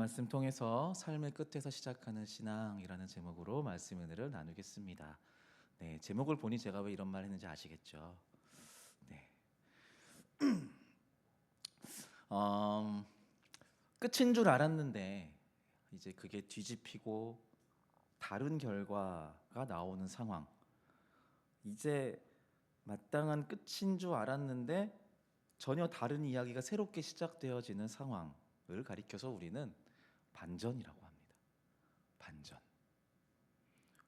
말씀 통해서 삶의 끝에서 시작하는 신앙이라는 제목으로 말씀 은혜를 나누겠습니다. 네, 제목을 보니 제가 왜 이런 말 했는지 아시겠죠? 네. 끝인 줄 알았는데 이제 그게 뒤집히고 다른 결과가 나오는 상황. 이제 마땅한 끝인 줄 알았는데 전혀 다른 이야기가 새롭게 시작되어지는 상황을 가리켜서 우리는 반전이라고 합니다. 반전.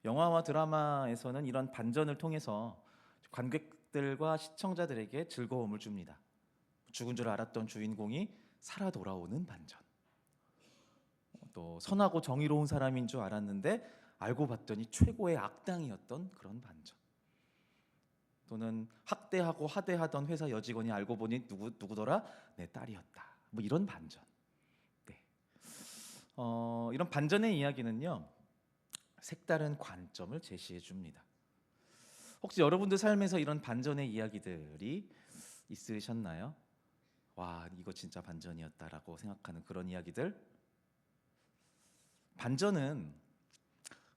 영화와 드라마에서는 이런 반전을 통해서 관객들과 시청자들에게 즐거움을 줍니다. 죽은 줄 알았던 주인공이 살아 돌아오는 반전. 또 선하고 정의로운 사람인 줄 알았는데 알고 봤더니 최고의 악당이었던 그런 반전. 또는 학대하고 하대하던 회사 여직원이 알고 보니 누구더라? 내 딸이었다. 뭐 이런 반전. 네. 이런 반전의 이야기는요, 색다른 관점을 제시해 줍니다. 혹시 여러분들 삶에서 이런 반전의 이야기들이 있으셨나요? 와, 이거 진짜 반전이었다라고 생각하는 그런 이야기들? 반전은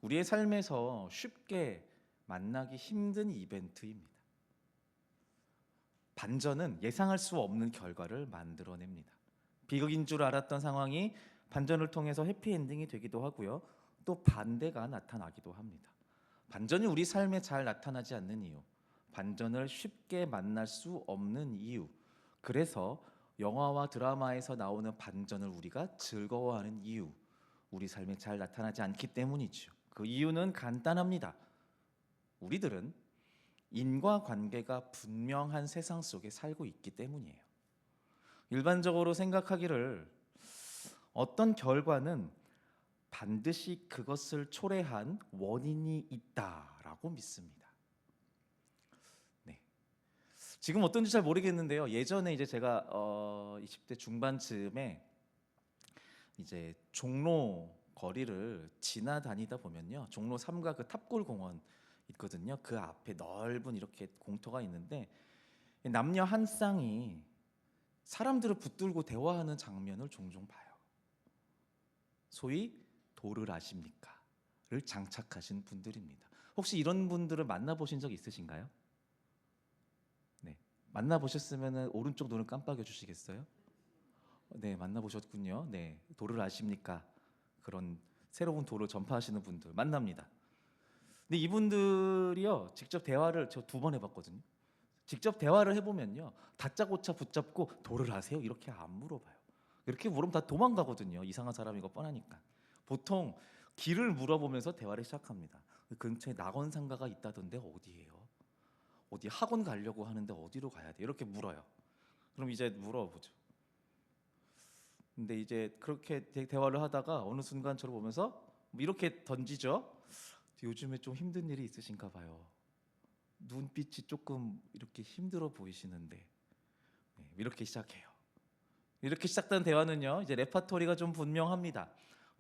우리의 삶에서 쉽게 만나기 힘든 이벤트입니다. 반전은 예상할 수 없는 결과를 만들어냅니다. 비극인 줄 알았던 상황이 반전을 통해서 해피엔딩이 되기도 하고요, 또 반대가 나타나기도 합니다. 반전이 우리 삶에 잘 나타나지 않는 이유, 반전을 쉽게 만날 수 없는 이유, 그래서 영화와 드라마에서 나오는 반전을 우리가 즐거워하는 이유, 우리 삶에 잘 나타나지 않기 때문이죠. 그 이유는 간단합니다. 우리들은 인과관계가 분명한 세상 속에 살고 있기 때문이에요. 일반적으로 생각하기를 어떤 결과는 반드시 그것을 초래한 원인이 있다라고 믿습니다. 네. 지금 어떤지 잘 모르겠는데요. 예전에 이제 제가 20대 중반쯤에 이제 종로 거리를 지나다니다 보면요, 종로 3가 그 탑골공원 있거든요. 그 앞에 넓은 이렇게 공터가 있는데 남녀 한 쌍이 사람들을 붙들고 대화하는 장면을 종종 봐요. 소위 도를 아십니까? 를 장착하신 분들입니다. 혹시 이런 분들을 만나보신 적 있으신가요? 네, 만나보셨으면 오른쪽 눈을 깜빡여 주시겠어요? 네, 만나보셨군요. 네, 도를 아십니까? 그런 새로운 도를 전파하시는 분들 만납니다. 근데 이분들이요, 직접 대화를 저 2번 해봤거든요. 직접 대화를 해보면요, 다짜고짜 붙잡고 도를 아세요? 이렇게 안 물어봐요. 이렇게 물으면 다 도망가거든요. 이상한 사람인 거 뻔하니까. 보통 길을 물어보면서 대화를 시작합니다. 그 근처에 낙원상가가 있다던데 어디예요? 어디 학원 가려고 하는데 어디로 가야 돼? 이렇게 물어요. 그럼 이제 물어보죠. 근데 이제 그렇게 대화를 하다가 어느 순간 저를 보면서 이렇게 던지죠. 요즘에 좀 힘든 일이 있으신가 봐요. 눈빛이 조금 이렇게 힘들어 보이시는데. 네, 이렇게 시작해요. 이렇게 시작된 대화는요, 이제 레파토리가 좀 분명합니다.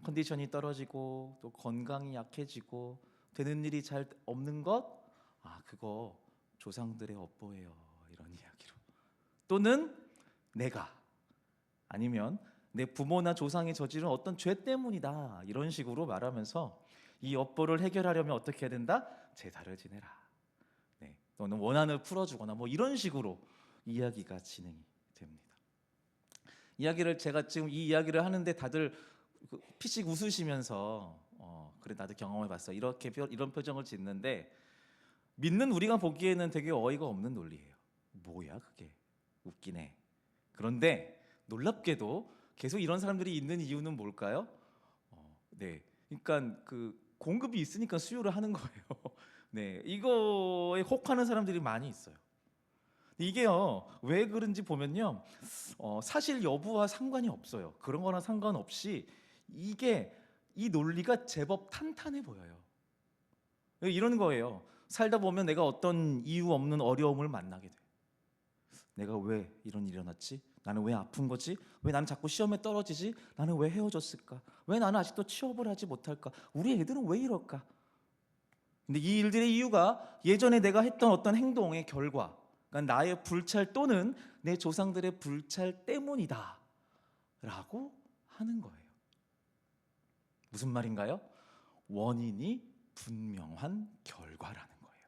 컨디션이 떨어지고 또 건강이 약해지고 되는 일이 잘 없는 것, 아 그거 조상들의 업보예요, 이런 이야기로. 또는 내가, 아니면 내 부모나 조상이 저지른 어떤 죄 때문이다, 이런 식으로 말하면서 이 업보를 해결하려면 어떻게 해야 된다? 제사를 지내라. 네, 또는 원한을 풀어주거나 뭐 이런 식으로 이야기가 진행이 됩니다. 제가 지금 이 이야기를 하는데 다들 피식 웃으시면서 그래 나도 경험해봤어, 이렇게 이런 표정을 짓는데, 믿는 우리가 보기에는 되게 어이가 없는 논리예요. 뭐야 그게, 웃기네. 그런데 놀랍게도 계속 이런 사람들이 있는 이유는 뭘까요? 네, 그러니까 그 공급이 있으니까 수요를 하는 거예요. 네, 이거에 혹하는 사람들이 많이 있어요. 이게요, 왜 그런지 보면요, 사실 여부와 상관이 없어요. 그런 거랑 상관없이 이 논리가 제법 탄탄해 보여요. 이런 거예요. 살다 보면 내가 어떤 이유 없는 어려움을 만나게 돼. 내가 왜 이런 일이 일어났지? 나는 왜 아픈 거지? 왜 나는 자꾸 시험에 떨어지지? 나는 왜 헤어졌을까? 왜 나는 아직도 취업을 하지 못할까? 우리 애들은 왜 이럴까? 근데 이 일들의 이유가 예전에 내가 했던 어떤 행동의 결과, 그러니까 나의 불찰 또는 내 조상들의 불찰 때문이다 라고 하는 거예요. 무슨 말인가요? 원인이 분명한 결과라는 거예요.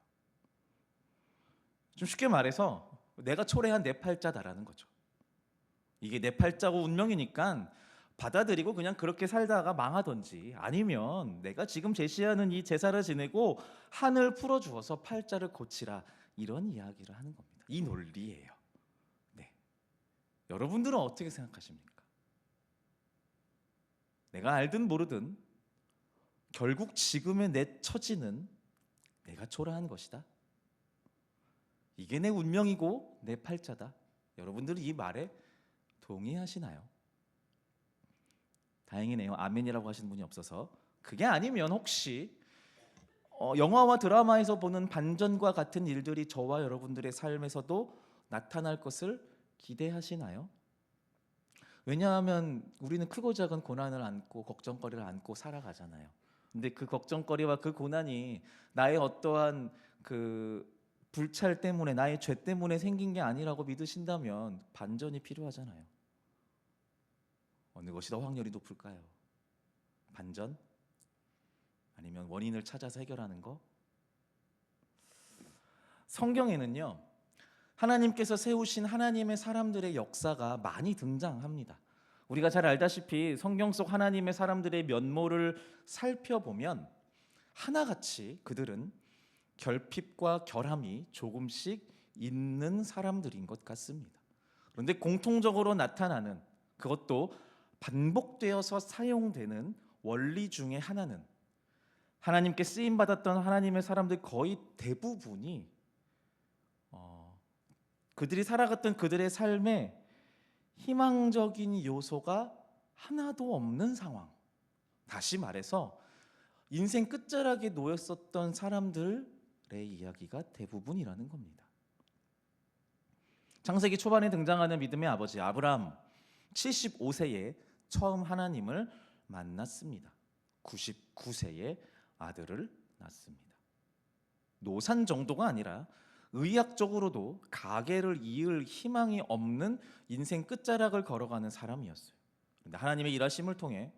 좀 쉽게 말해서 내가 초래한 내 팔자다라는 거죠. 이게 내 팔자고 운명이니까 받아들이고 그냥 그렇게 살다가 망하던지, 아니면 내가 지금 제시하는 이 제사를 지내고 한을 풀어주어서 팔자를 고치라, 이런 이야기를 하는 겁니다. 이 논리예요. 네. 여러분들은 어떻게 생각하십니까? 내가 알든 모르든 결국 지금의 내 처지는 내가 초래한 것이다. 이게 내 운명이고 내 팔자다. 여러분들은 이 말에 동의하시나요? 다행이네요. 아멘이라고 하시는 분이 없어서. 그게 아니면 혹시 영화와 드라마에서 보는 반전과 같은 일들이 저와 여러분들의 삶에서도 나타날 것을 기대하시나요? 왜냐하면 우리는 크고 작은 고난을 안고 걱정거리를 안고 살아가잖아요. 근데 그 걱정거리와 그 고난이 나의 어떠한 그 불찰 때문에, 나의 죄 때문에 생긴 게 아니라고 믿으신다면 반전이 필요하잖아요. 어느 것이 더 확률이 높을까요? 반전? 아니면 원인을 찾아서 해결하는 거? 성경에는요, 하나님께서 세우신 하나님의 사람들의 역사가 많이 등장합니다. 우리가 잘 알다시피 성경 속 하나님의 사람들의 면모를 살펴보면 하나같이 그들은 결핍과 결함이 조금씩 있는 사람들인 것 같습니다. 그런데 공통적으로 나타나는, 그것도 반복되어서 사용되는 원리 중에 하나는, 하나님께 쓰임 받았던 하나님의 사람들 거의 대부분이 그들이 살아갔던 그들의 삶에 희망적인 요소가 하나도 없는 상황. 다시 말해서 인생 끝자락에 놓였었던 사람들의 이야기가 대부분이라는 겁니다. 창세기 초반에 등장하는 믿음의 아버지 아브라함, 75세에 처음 하나님을 만났습니다. 99세에 아들을 낳습니다. 노산 정도가 아니라 의학적으로도 가계를 이을 희망이 없는 인생 끝자락을 걸어가는 사람이었어요. 그런데 하나님의 일하심을 통해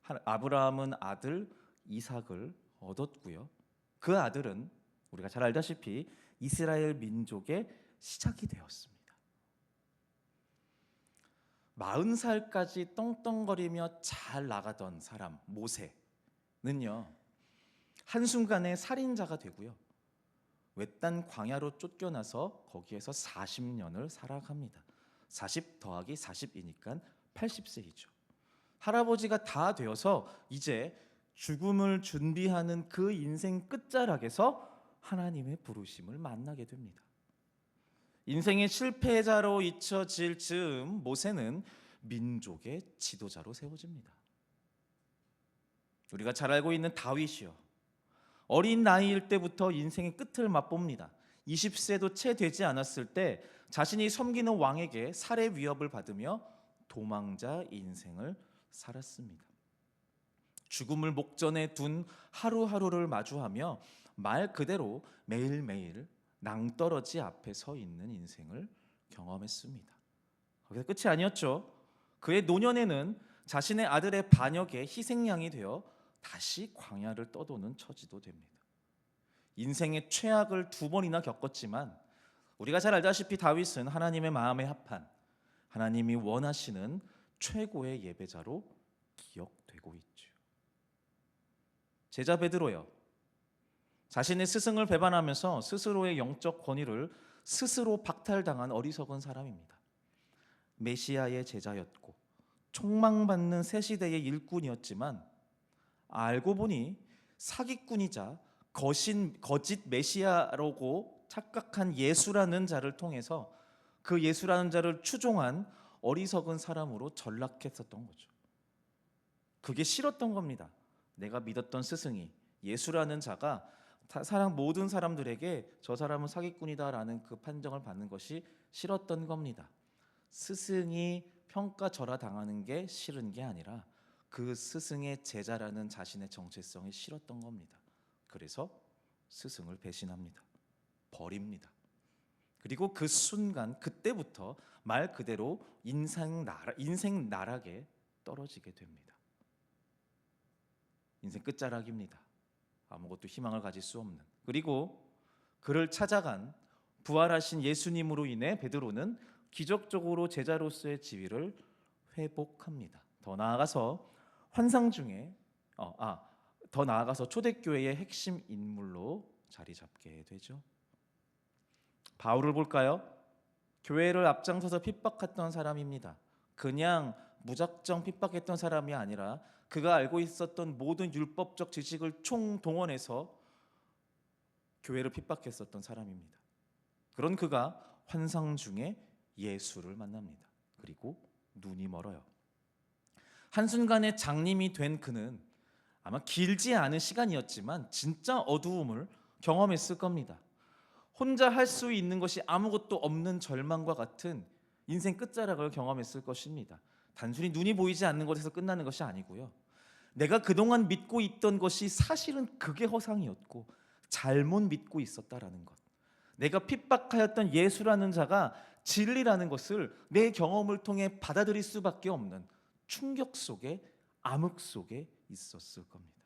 아브라함은 아들 이삭을 얻었고요. 그 아들은 우리가 잘 알다시피 이스라엘 민족의 시작이 되었습니다. 40살까지 떵떵거리며 잘 나가던 사람 모세는요, 한순간에 살인자가 되고요, 외딴 광야로 쫓겨나서 거기에서 40년을 살아갑니다. 40 더하기 40이니까 80세이죠. 할아버지가 다 되어서 이제 죽음을 준비하는 그 인생 끝자락에서 하나님의 부르심을 만나게 됩니다. 인생의 실패자로 잊혀질 즈음 모세는 민족의 지도자로 세워집니다. 우리가 잘 알고 있는 다윗이요, 어린 나이일 때부터 인생의 끝을 맛봅니다. 20세도 채 되지 않았을 때 자신이 섬기는 왕에게 살해 위협을 받으며 도망자 인생을 살았습니다. 죽음을 목전에 둔 하루하루를 마주하며 말 그대로 매일매일 낭떠러지 앞에 서 있는 인생을 경험했습니다. 거기서 끝이 아니었죠. 그의 노년에는 자신의 아들의 반역에 희생양이 되어 다시 광야를 떠도는 처지도 됩니다. 인생의 최악을 2번이나 겪었지만 우리가 잘 알다시피 다윗은 하나님의 마음에 합한, 하나님이 원하시는 최고의 예배자로 기억되고 있죠. 제자 베드로요, 자신의 스승을 배반하면서 스스로의 영적 권위를 스스로 박탈당한 어리석은 사람입니다. 메시아의 제자였고 촉망받는 새 시대의 일꾼이었지만 알고 보니 사기꾼이자 거짓 메시아라고 착각한 예수라는 자를 통해서 그 예수라는 자를 추종한 어리석은 사람으로 전락했었던 거죠. 그게 싫었던 겁니다. 내가 믿었던 스승이, 예수라는 자가 모든 사람들에게 저 사람은 사기꾼이다라는 그 판정을 받는 것이 싫었던 겁니다. 스승이 평가절하당하는 게 싫은 게 아니라 그 스승의 제자라는 자신의 정체성이 싫었던 겁니다. 그래서 스승을 배신합니다. 버립니다. 그리고 그 순간, 그때부터 말 그대로 인생 나락에 떨어지게 됩니다. 인생 끝자락입니다. 아무것도 희망을 가질 수 없는. 그리고 그를 찾아간 부활하신 예수님으로 인해 베드로는 기적적으로 제자로서의 지위를 회복합니다. 더 나아가서 환상 중에 더 나아가서 초대교회의 핵심 인물로 자리 잡게 되죠. 바울을 볼까요? 교회를 앞장서서 핍박했던 사람입니다. 그냥 무작정 핍박했던 사람이 아니라 그가 알고 있었던 모든 율법적 지식을 총동원해서 교회를 핍박했었던 사람입니다. 그런 그가 환상 중에 예수를 만납니다. 그리고 눈이 멀어요. 한순간에 장님이 된 그는 아마 길지 않은 시간이었지만 진짜 어두움을 경험했을 겁니다. 혼자 할 수 있는 것이 아무것도 없는 절망과 같은 인생 끝자락을 경험했을 것입니다. 단순히 눈이 보이지 않는 것에서 끝나는 것이 아니고요. 내가 그동안 믿고 있던 것이 사실은 그게 허상이었고 잘못 믿고 있었다라는 것. 내가 핍박하였던 예수라는 자가 진리라는 것을 내 경험을 통해 받아들일 수밖에 없는 충격 속에, 암흑 속에 있었을 겁니다.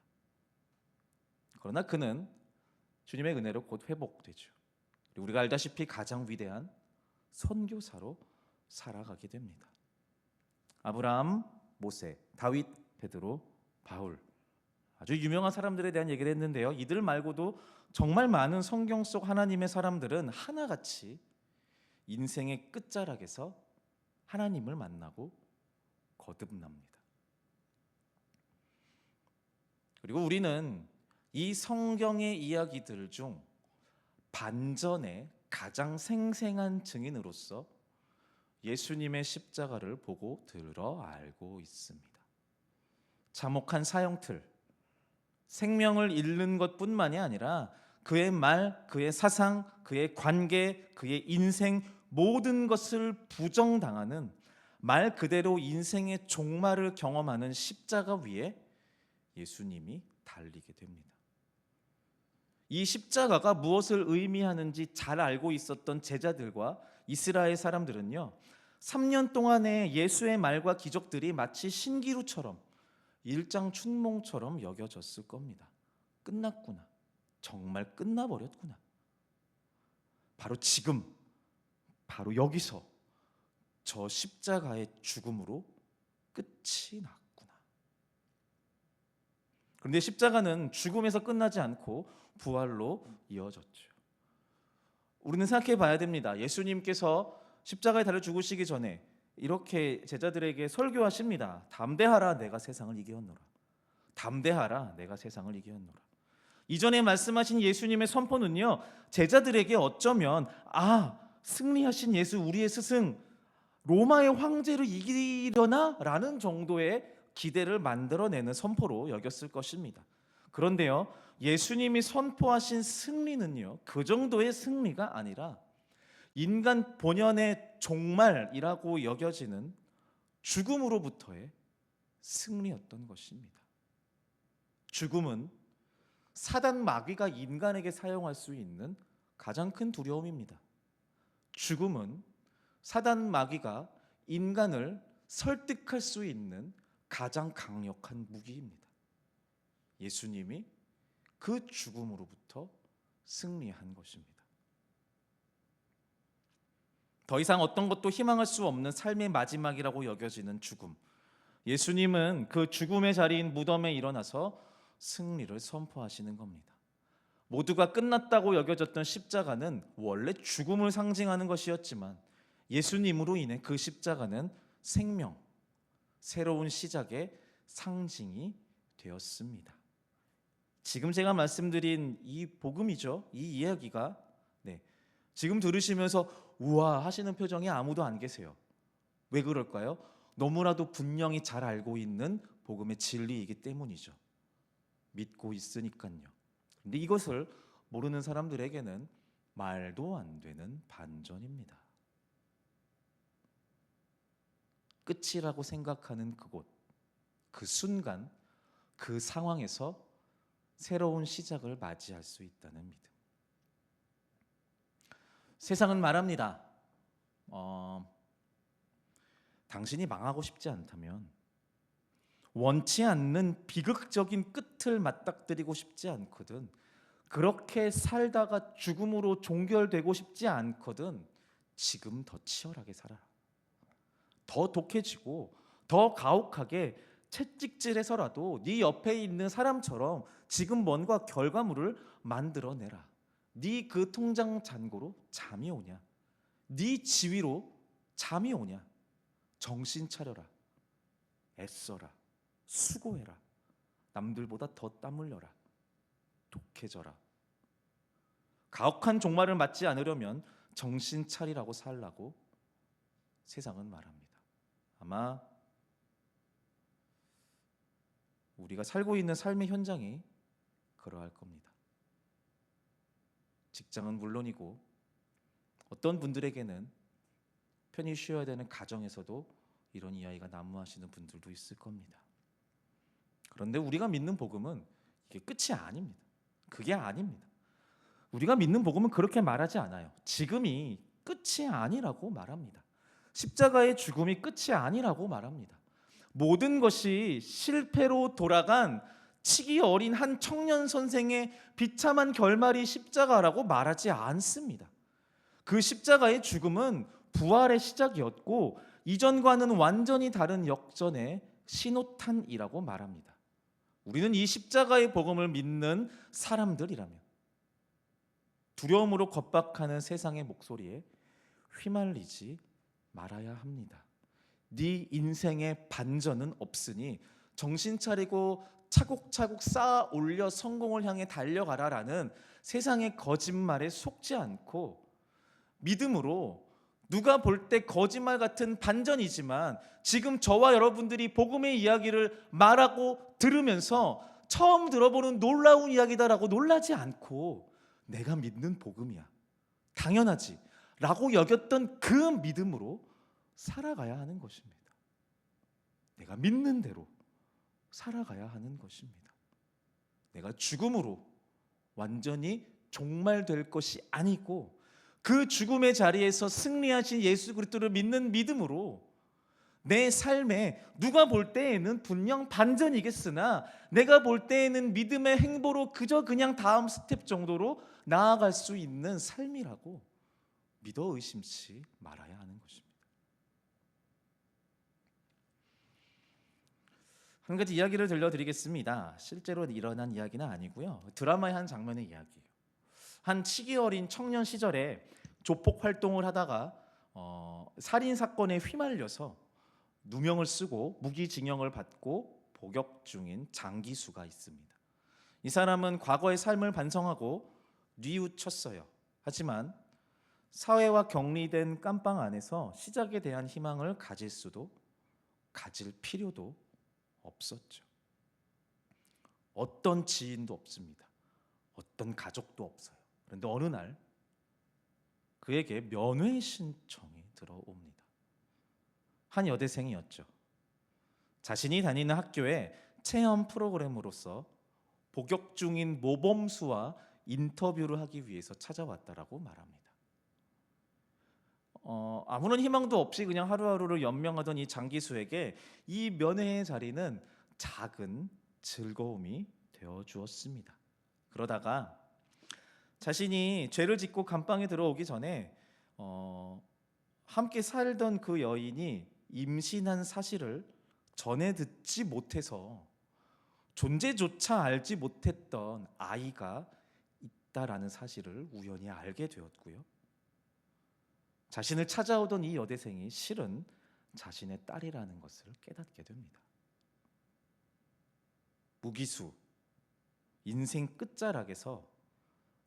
그러나 그는 주님의 은혜로 곧 회복되죠. 우리가 알다시피 가장 위대한 선교사로 살아가게 됩니다. 아브라함, 모세, 다윗, 베드로, 바울, 아주 유명한 사람들에 대한 얘기를 했는데요. 이들 말고도 정말 많은 성경 속 하나님의 사람들은 하나같이 인생의 끝자락에서 하나님을 만나고 거듭납니다. 그리고 우리는 이 성경의 이야기들 중 반전의 가장 생생한 증인으로서 예수님의 십자가를 보고 들어 알고 있습니다. 참혹한 사형틀, 생명을 잃는 것뿐만이 아니라 그의 말, 그의 사상, 그의 관계, 그의 인생 모든 것을 부정당하는 말 그대로 인생의 종말을 경험하는 십자가 위에 예수님이 달리게 됩니다. 이 십자가가 무엇을 의미하는지 잘 알고 있었던 제자들과 이스라엘 사람들은요, 3년 동안의 예수의 말과 기적들이 마치 신기루처럼 일장춘몽처럼 여겨졌을 겁니다. 끝났구나. 정말 끝나버렸구나. 바로 지금, 바로 여기서 저 십자가의 죽음으로 끝이 났구나. 그런데 십자가는 죽음에서 끝나지 않고 부활로 이어졌죠. 우리는 생각해 봐야 됩니다. 예수님께서 십자가에 달려 죽으시기 전에 이렇게 제자들에게 설교하십니다. 담대하라, 내가 세상을 이기었노라. 담대하라, 내가 세상을 이기었노라. 이전에 말씀하신 예수님의 선포는요, 제자들에게 어쩌면 승리하신 예수, 우리의 스승, 로마의 황제를 이기려나? 라는 정도의 기대를 만들어내는 선포로 여겼을 것입니다. 그런데요, 예수님이 선포하신 승리는요, 그 정도의 승리가 아니라 인간 본연의 종말이라고 여겨지는 죽음으로부터의 승리였던 것입니다. 죽음은 사단 마귀가 인간에게 사용할 수 있는 가장 큰 두려움입니다. 죽음은 사단 마귀가 인간을 설득할 수 있는 가장 강력한 무기입니다. 예수님이 그 죽음으로부터 승리한 것입니다. 더 이상 어떤 것도 희망할 수 없는 삶의 마지막이라고 여겨지는 죽음. 예수님은 그 죽음의 자리인 무덤에 일어나서 승리를 선포하시는 겁니다. 모두가 끝났다고 여겨졌던 십자가는 원래 죽음을 상징하는 것이었지만 예수님으로 인해 그 십자가는 생명, 새로운 시작의 상징이 되었습니다. 지금 제가 말씀드린 이 복음이죠. 이 이야기가 지금 들으시면서 우와 하시는 표정이 아무도 안 계세요. 왜 그럴까요? 너무나도 분명히 잘 알고 있는 복음의 진리이기 때문이죠. 믿고 있으니까요. 근데 이것을 모르는 사람들에게는 말도 안 되는 반전입니다. 끝이라고 생각하는 그곳, 그 순간, 그 상황에서 새로운 시작을 맞이할 수 있다는 믿음. 세상은 말합니다. 당신이 망하고 싶지 않다면 원치 않는 비극적인 끝 끝을 맞닥뜨리고 싶지 않거든. 그렇게 살다가 죽음으로 종결되고 싶지 않거든. 지금 더 치열하게 살아라. 더 독해지고 더 가혹하게 채찍질해서라도 네 옆에 있는 사람처럼 지금 뭔가 결과물을 만들어내라. 네 그 통장 잔고로 잠이 오냐? 네 지위로 잠이 오냐? 정신 차려라. 애써라. 수고해라. 남들보다 더 땀 흘려라. 독해져라. 가혹한 종말을 맞지 않으려면 정신 차리라고 살라고 세상은 말합니다. 아마 우리가 살고 있는 삶의 현장이 그러할 겁니다. 직장은 물론이고 어떤 분들에게는 편히 쉬어야 되는 가정에서도 이런 이야기가 난무하시는 분들도 있을 겁니다. 그런데 우리가 믿는 복음은 이게 끝이 아닙니다. 그게 아닙니다. 우리가 믿는 복음은 그렇게 말하지 않아요. 지금이 끝이 아니라고 말합니다. 십자가의 죽음이 끝이 아니라고 말합니다. 모든 것이 실패로 돌아간 치기 어린 한 청년 선생의 비참한 결말이 십자가라고 말하지 않습니다. 그 십자가의 죽음은 부활의 시작이었고 이전과는 완전히 다른 역전의 신호탄이라고 말합니다. 우리는 이 십자가의 복음을 믿는 사람들이라면 두려움으로 겁박하는 세상의 목소리에 휘말리지 말아야 합니다. 네 인생의 반전은 없으니 정신 차리고 차곡차곡 쌓아 올려 성공을 향해 달려가라라는 세상의 거짓말에 속지 않고 믿음으로 누가 볼 때 거짓말 같은 반전이지만 지금 저와 여러분들이 복음의 이야기를 말하고 들으면서 처음 들어보는 놀라운 이야기다라고 놀라지 않고 내가 믿는 복음이야, 당연하지 라고 여겼던 그 믿음으로 살아가야 하는 것입니다. 내가 믿는 대로 살아가야 하는 것입니다. 내가 죽음으로 완전히 종말될 것이 아니고 그 죽음의 자리에서 승리하신 예수 그리스도를 믿는 믿음으로 내 삶에 누가 볼 때에는 분명 반전이겠으나 내가 볼 때에는 믿음의 행보로 그저 그냥 다음 스텝 정도로 나아갈 수 있는 삶이라고 믿어 의심치 말아야 하는 것입니다. 한 가지 이야기를 들려드리겠습니다. 실제로 일어난 이야기는 아니고요. 드라마의 한 장면의 이야기예요. 한 치기 어린 청년 시절에 조폭 활동을 하다가 살인 사건에 휘말려서 누명을 쓰고 무기징역을 받고 복역 중인 장기수가 있습니다. 이 사람은 과거의 삶을 반성하고 뉘우쳤어요. 하지만 사회와 격리된 깜빵 안에서 시작에 대한 희망을 가질 수도 가질 필요도 없었죠. 어떤 지인도 없습니다. 어떤 가족도 없어요. 그런데 어느 날 그에게 면회 신청이 들어옵니다. 한 여대생이었죠. 자신이 다니는 학교에 체험 프로그램으로서 복역 중인 모범수와 인터뷰를 하기 위해서 찾아왔다라고 말합니다. 아무런 희망도 없이 그냥 하루하루를 연명하던 이 장기수에게 이 면회의 자리는 작은 즐거움이 되어 주었습니다. 그러다가 자신이 죄를 짓고 감방에 들어오기 전에 함께 살던 그 여인이 임신한 사실을 전해 듣지 못해서 존재조차 알지 못했던 아이가 있다라는 사실을 우연히 알게 되었고요. 자신을 찾아오던 이 여대생이 실은 자신의 딸이라는 것을 깨닫게 됩니다. 무기수, 인생 끝자락에서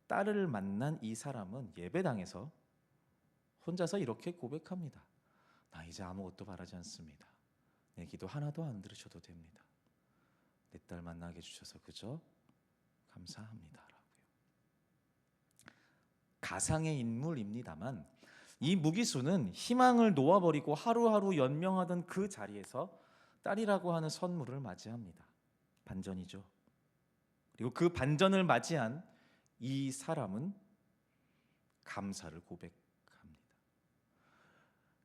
딸을 만난 이 사람은 예배당에서 혼자서 이렇게 고백합니다. 나 이제 아무것도 바라지 않습니다. 내 기도 하나도 안 들으셔도 됩니다. 내 딸 만나게 해주셔서 그저 감사합니다. 라고요. 가상의 인물입니다만 이 무기수는 희망을 놓아버리고 하루하루 연명하던 그 자리에서 딸이라고 하는 선물을 맞이합니다. 반전이죠. 그리고 그 반전을 맞이한 이 사람은 감사를 고백합니다.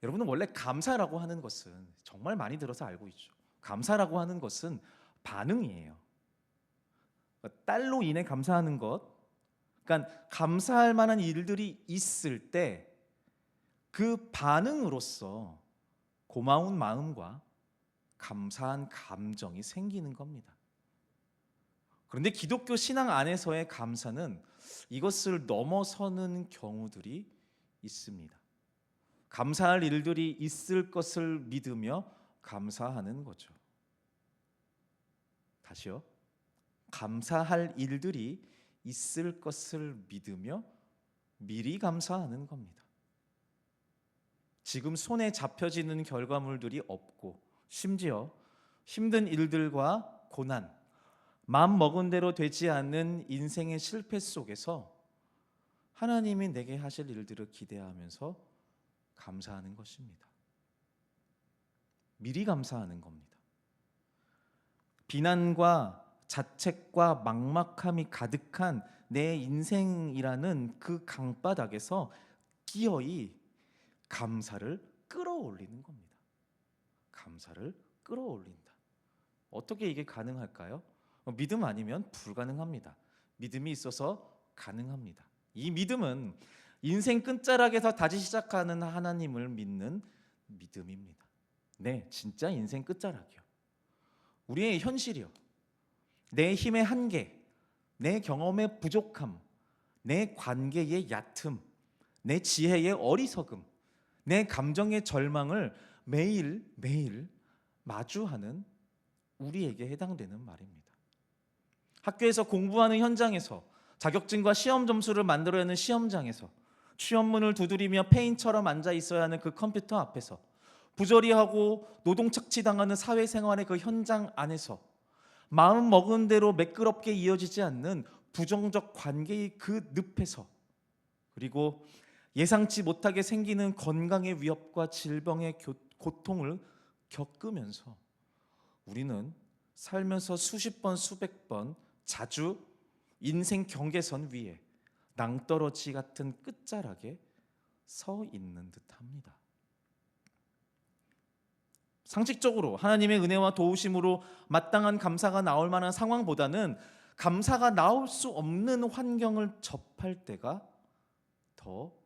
여러분은 원래 감사라고 하는 것은 정말 많이 들어서 알고 있죠. 감사라고 하는 것은 반응이에요. 딸로 인해 감사하는 것, 그러니까 감사할 만한 일들이 있을 때 그 반응으로서 고마운 마음과 감사한 감정이 생기는 겁니다. 그런데 기독교 신앙 안에서의 감사는 이것을 넘어서는 경우들이 있습니다. 감사할 일들이 있을 것을 믿으며 감사하는 거죠. 다시요. 감사할 일들이 있을 것을 믿으며 미리 감사하는 겁니다. 지금 손에 잡혀지는 결과물들이 없고 심지어 힘든 일들과 고난, 마음 먹은 대로 되지 않는 인생의 실패 속에서 하나님이 내게 하실 일들을 기대하면서 감사하는 것입니다. 미리 감사하는 겁니다. 비난과 자책과 막막함이 가득한 내 인생이라는 그 강바닥에서 기어이 감사를 끌어올리는 겁니다. 감사를 끌어올린다. 어떻게 이게 가능할까요? 믿음 아니면 불가능합니다. 믿음이 있어서 가능합니다. 이 믿음은 인생 끝자락에서 다시 시작하는 하나님을 믿는 믿음입니다. 네, 진짜 인생 끝자락이요. 우리의 현실이요. 내 힘의 한계, 내 경험의 부족함, 내 관계의 얕음, 내 지혜의 어리석음, 내 감정의 절망을 매일매일 마주하는 우리에게 해당되는 말입니다. 학교에서 공부하는 현장에서, 자격증과 시험 점수를 만들어내는 시험장에서, 취업문을 두드리며 페인처럼 앉아 있어야 하는 그 컴퓨터 앞에서, 부조리하고 노동 착취당하는 사회생활의 그 현장 안에서, 마음 먹은 대로 매끄럽게 이어지지 않는 부정적 관계의 그 늪에서, 그리고 예상치 못하게 생기는 건강의 위협과 질병의 고통을 겪으면서 우리는 살면서 수십 번, 수백 번 자주 인생 경계선 위에 낭떠러지 같은 끝자락에 서 있는 듯합니다. 상식적으로 하나님의 은혜와 도우심으로 마땅한 감사가 나올 만한 상황보다는 감사가 나올 수 없는 환경을 접할 때가 더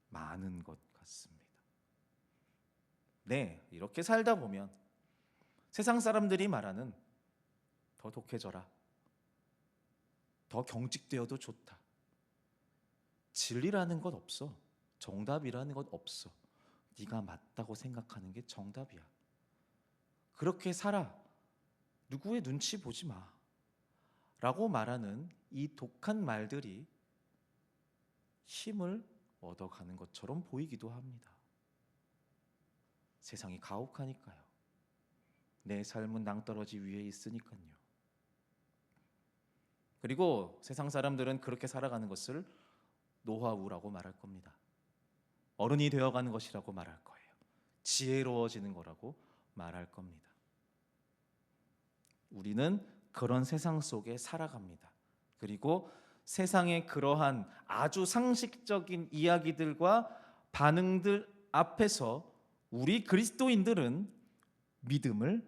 많은 것 같습니다. 네, 이렇게 살다 보면 세상 사람들이 말하는 더 독해져라, 더 경직되어도 좋다, 진리라는 것 없어, 정답이라는 것 없어, 네가 맞다고 생각하는 게 정답이야, 그렇게 살아, 누구의 눈치 보지 마 라고 말하는 이 독한 말들이 힘을 얻어가는 것처럼 보이기도 합니다. 세상이 가혹하니까요. 내 삶은 낭떠러지 위에 있으니까요. 그리고 세상 사람들은 그렇게 살아가는 것을 노하우라고 말할 겁니다. 어른이 되어가는 것이라고 말할 거예요. 지혜로워지는 거라고 말할 겁니다. 우리는 그런 세상 속에 살아갑니다. 그리고 세상의 그러한 아주 상식적인 이야기들과 반응들 앞에서 우리 그리스도인들은 믿음을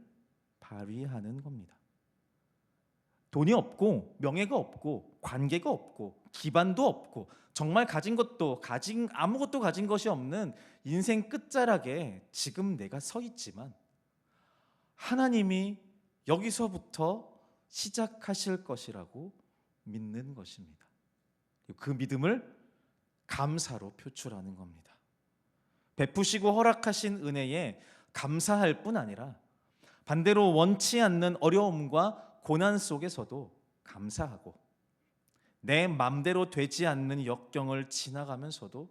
발휘하는 겁니다. 돈이 없고 명예가 없고 관계가 없고 기반도 없고 정말 가진 아무것도 가진 것이 없는 인생 끝자락에 지금 내가 서 있지만 하나님이 여기서부터 시작하실 것이라고 믿는 것입니다. 그 믿음을 감사로 표출하는 겁니다. 베푸시고 허락하신 은혜에 감사할 뿐 아니라 반대로 원치 않는 어려움과 고난 속에서도 감사하고 내 맘대로 되지 않는 역경을 지나가면서도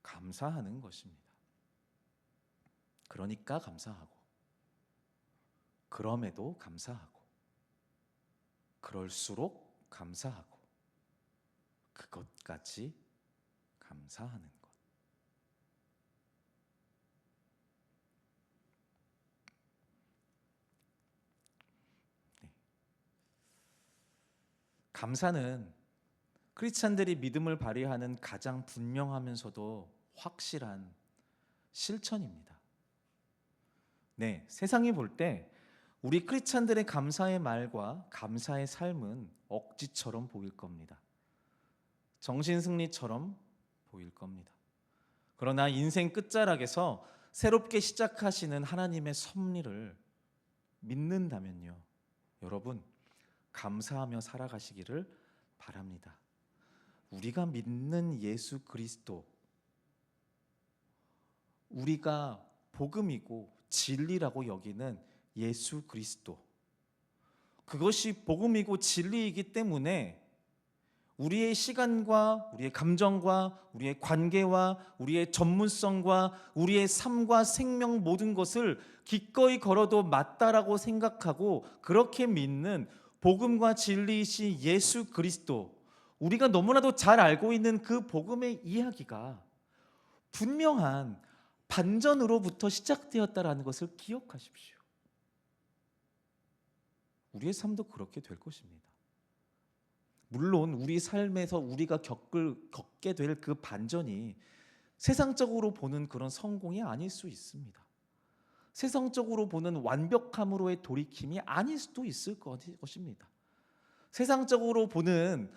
감사하는 것입니다. 그러니까 감사하고, 그럼에도 감사하고, 그럴수록 감사하고, 그것까지 감사하는 것. 네. 감사는 크리스찬들이 믿음을 발휘하는 가장 분명하면서도 확실한 실천입니다. 네, 세상이 볼 때 우리 크리스찬들의 감사의 말과 감사의 삶은 억지처럼 보일 겁니다. 정신승리처럼 보일 겁니다. 그러나 인생 끝자락에서 새롭게 시작하시는 하나님의 섭리를 믿는다면요, 여러분 감사하며 살아가시기를 바랍니다. 우리가 믿는 예수 그리스도, 우리가 복음이고 진리라고 여기는 예수 그리스도, 그것이 복음이고 진리이기 때문에 우리의 시간과 우리의 감정과 우리의 관계와 우리의 전문성과 우리의 삶과 생명 모든 것을 기꺼이 걸어도 맞다라고 생각하고 그렇게 믿는 복음과 진리이신 예수 그리스도, 우리가 너무나도 잘 알고 있는 그 복음의 이야기가 분명한 반전으로부터 시작되었다라는 것을 기억하십시오. 우리의 삶도 그렇게 될 것입니다. 물론 우리 삶에서 우리가 겪게 될 그 반전이 세상적으로 보는 그런 성공이 아닐 수 있습니다. 세상적으로 보는 완벽함으로의 돌이킴이 아닐 수도 있을 것입니다. 세상적으로 보는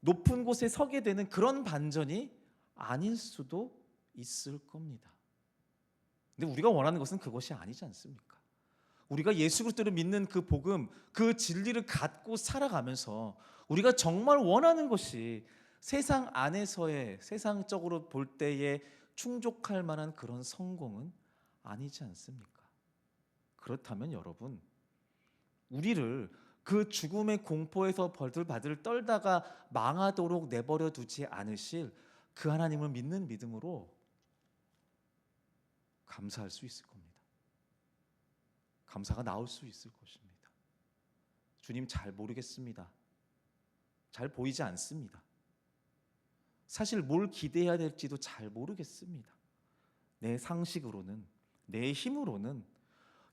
높은 곳에 서게 되는 그런 반전이 아닐 수도 있을 겁니다. 근데 우리가 원하는 것은 그것이 아니지 않습니까? 우리가 예수 그리스도를 믿는 그 복음, 그 진리를 갖고 살아가면서 우리가 정말 원하는 것이 세상 안에서의, 세상적으로 볼 때에 충족할 만한 그런 성공은 아니지 않습니까? 그렇다면 여러분, 우리를 그 죽음의 공포에서 벌들바들 떨다가 망하도록 내버려 두지 않으실 그 하나님을 믿는 믿음으로 감사할 수 있을 겁니다. 감사가 나올 수 있을 것입니다. 주님 잘 모르겠습니다. 잘 보이지 않습니다. 사실 뭘 기대해야 될지도 잘 모르겠습니다. 내 상식으로는, 내 힘으로는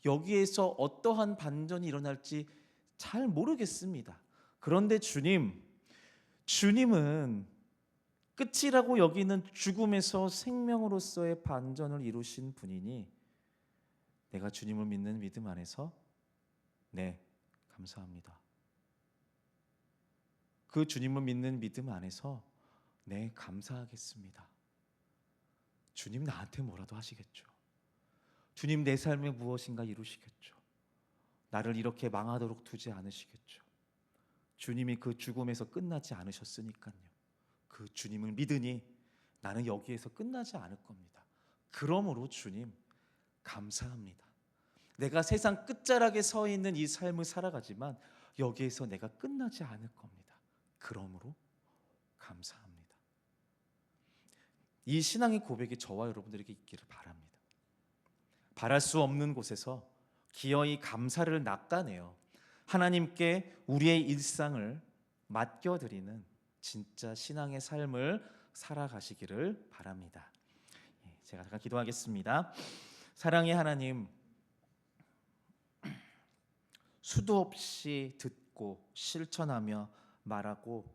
여기에서 어떠한 반전이 일어날지 잘 모르겠습니다. 그런데 주님은 끝이라고 여기는 죽음에서 생명으로서의 반전을 이루신 분이니 내가 주님을 믿는 믿음 안에서 감사합니다. 그 주님을 믿는 믿음 안에서 감사하겠습니다. 주님 나한테 뭐라도 하시겠죠. 주님 내 삶에 무엇인가 이루시겠죠. 나를 이렇게 망하도록 두지 않으시겠죠. 주님이 그 죽음에서 끝나지 않으셨으니까요. 그 주님을 믿으니 나는 여기에서 끝나지 않을 겁니다. 그러므로 주님 감사합니다. 내가 세상 끝자락에 서 있는 이 삶을 살아가지만 여기에서 내가 끝나지 않을 겁니다. 그러므로 감사합니다. 이 신앙의 고백이 저와 여러분들에게 있기를 바랍니다. 바랄 수 없는 곳에서 기어이 감사를 낚아내어 하나님께 우리의 일상을 맡겨드리는 진짜 신앙의 삶을 살아가시기를 바랍니다. 제가 잠깐 기도하겠습니다. 사랑의 하나님, 수도 없이 듣고 실천하며 말하고